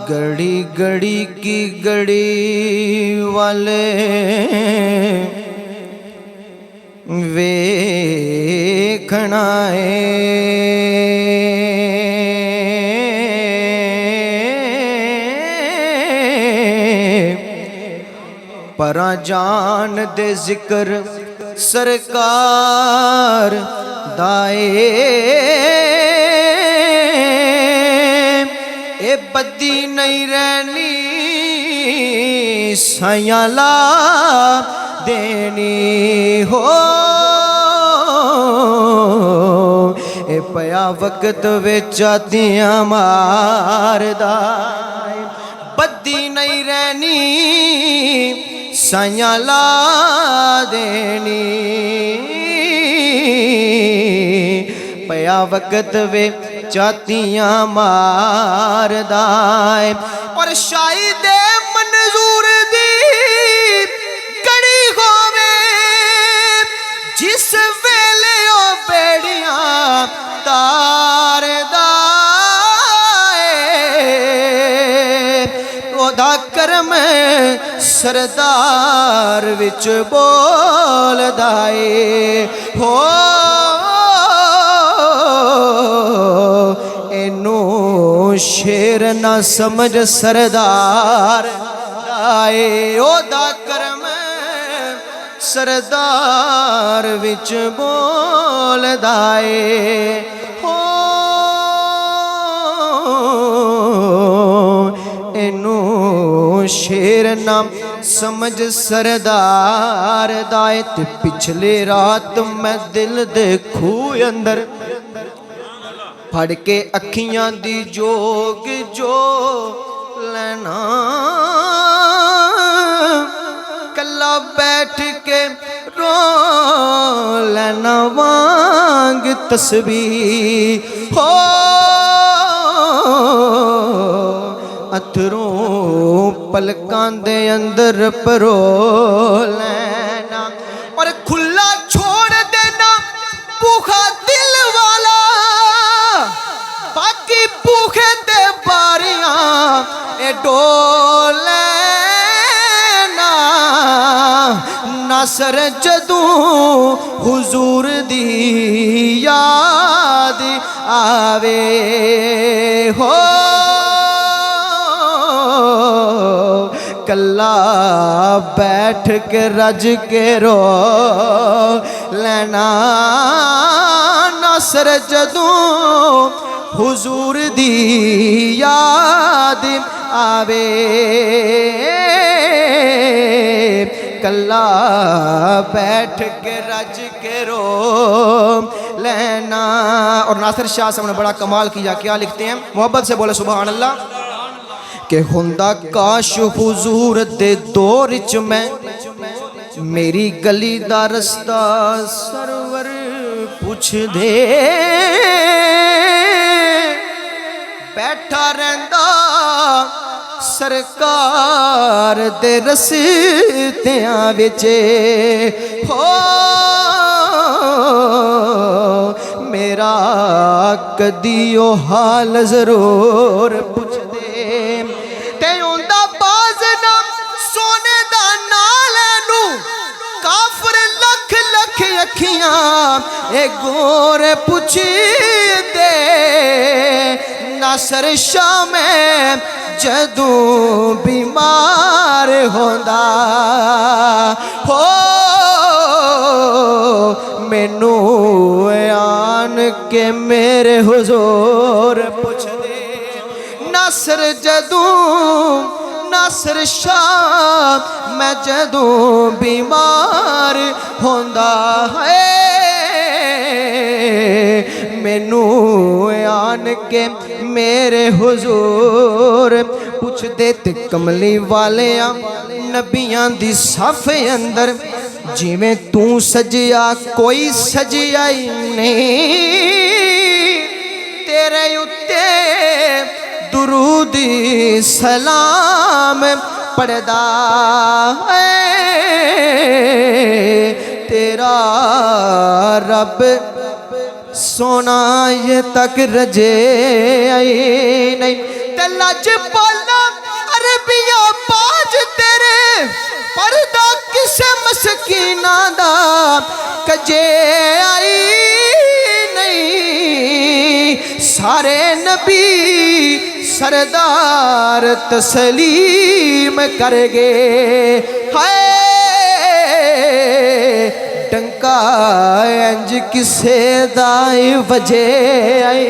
घड़ी घड़ी की घड़ी वाले वेखना परा जान दे जिक्र सरकार दाए ए बदी नहीं रहनी साइयां ला देनी हो ए पया वक्त विच आतियां मारदा बदी नहीं रहनी साइयां ला देनी पया वक्त वे चातियां मारदा और शायद मंजूर दी कड़ी होवे जिस वेले ओ बेड़ियां तारदा ओदा करम सरदार विच बोलदा हो एनू शेर ना समझ सरदार दाए ओदा करम सरदार विच बोलदा हो एनू शेर ना समझ सरदार दाए ते पिछले रात मैं दिल दे खूह अंदर फड़ के अखियां दी जोग जो लेना कला बैठ के रो लेना वांग तस्बीह हो अथरों पलकां दे अंदर परो लेना और खुला छोड़ देना भूखा दिल वाला बाकी भूखे दे बारियां ए डोले नासर जदूं हुजूर दी याद आवे हो कल्ला बैठ के रज के रो लेना नासर जदूं हुजूर दी याद आवे कल्ला बैठ के रज के रो लेना। और नासिर शाह साहब ने बड़ा कमाल किया, क्या लिखते हैं, मोहब्बत से बोले सुभान अल्लाह के हुंदा काश हुजूर दे दौर च मैं मेरी गली दा रस्ता सरवर पुछ दे बैठा रहंदा सरकार दे रस्तियां विच हो मेरा कदी ओ हाल जरूर पुछ दे ते उंदा बाज ना सोने दा नाल नू काफर लख लख अखियां ए गोर पुछ दे नासिर शाह में जदूं बीमार होंदा हो मैनू आन के मेरे हुजूर पुछ दे नासिर जदूं नासिर शाह मैं जदूं बीमार होंदा है मैनू आन के मेरे हुजूर पुछ दे ते कमली वालिया नबियां दी साफे अंदर जिवें तू सजिया कोई सजिया ही नहीं तेरे उत्ते दुरूदी सलाम पढ़दा है तेरा रब सोना ये तक रजे आई नहीं ते लज पाला बाज तेरे पर्दा किसे मस्कीना दा कजे आई नहीं। सारे नबी सरदार तस्लीम कर गए। हाय टंका इंज किसे दाई वजे आई।